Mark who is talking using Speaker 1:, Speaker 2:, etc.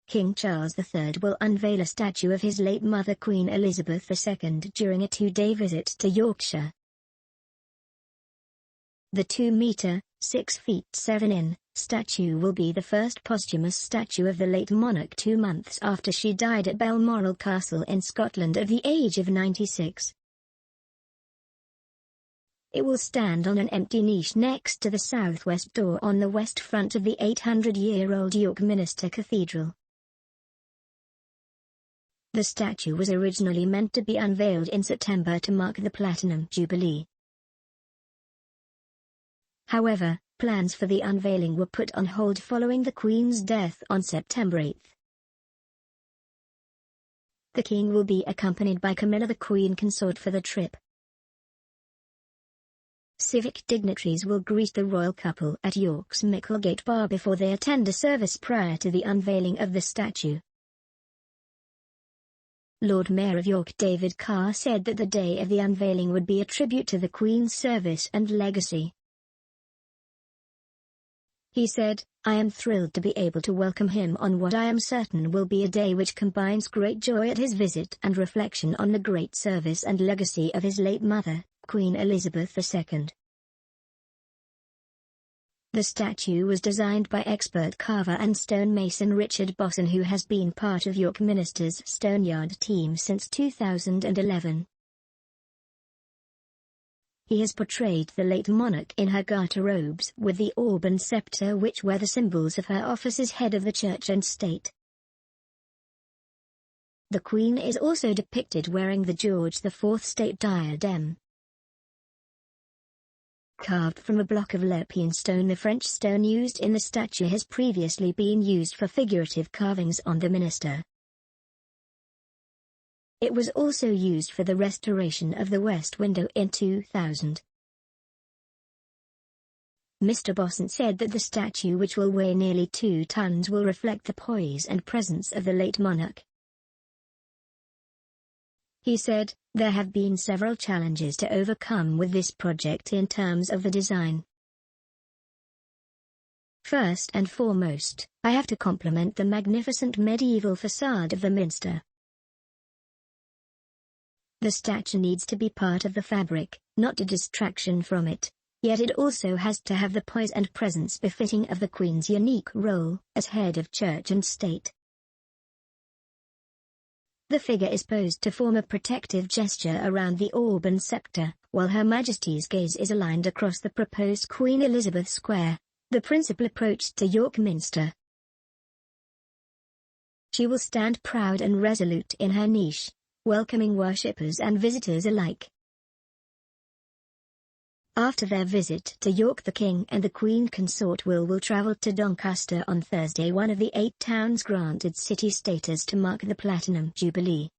Speaker 1: King Charles III will unveil a statue of his late mother Queen Elizabeth II during a 2-day visit to Yorkshire. The 2-metre, 6 feet 7 in, statue will be the first posthumous statue of the late monarch 2 months after she died at Balmoral Castle in Scotland at the age of 96. It will stand on an empty niche next to the southwest door on the west front of the 800-year-old York Minster Cathedral. The statue was originally meant to be unveiled in September to mark the Platinum Jubilee. However, plans for the unveiling were put on hold following the Queen's death on September 8. The King will be accompanied by Camilla the Queen Consort for the trip. Civic dignitaries will greet the royal couple at York's Micklegate Bar before they attend a service prior to the unveiling of the statue. Lord Mayor of York David Carr said that the day of the unveiling would be a tribute to the Queen's service and legacy. He said, "I am thrilled to be able to welcome him on what I am certain will be a day which combines great joy at his visit and reflection on the great service and legacy of his late mother, Queen Elizabeth II." The statue was designed by expert carver and stonemason Richard Bosson, who has been part of York Minster's Stoneyard team since 2011. He has portrayed the late monarch in her garter robes with the orb and scepter, which were the symbols of her office as head of the church and state. The Queen is also depicted wearing the George IV state diadem. Carved from a block of Lepine stone, the French stone used in the statue has previously been used for figurative carvings on the Minster. It was also used for the restoration of the west window in 2000. Mr. Bosson said that the statue, which will weigh nearly 2 tons, will reflect the poise and presence of the late monarch. He said, "There have been several challenges to overcome with this project in terms of the design. First and foremost, I have to compliment the magnificent medieval facade of the Minster. The statue needs to be part of the fabric, not a distraction from it, yet it also has to have the poise and presence befitting of the Queen's unique role as head of church and state. The figure is posed to form a protective gesture around the orb and scepter, while Her Majesty's gaze is aligned across the proposed Queen Elizabeth Square, the principal approach to York Minster. She will stand proud and resolute in her niche, welcoming worshippers and visitors alike." After their visit to York, the King and the Queen Consort will travel to Doncaster on Thursday, one of the 8 towns granted city status to mark the Platinum Jubilee.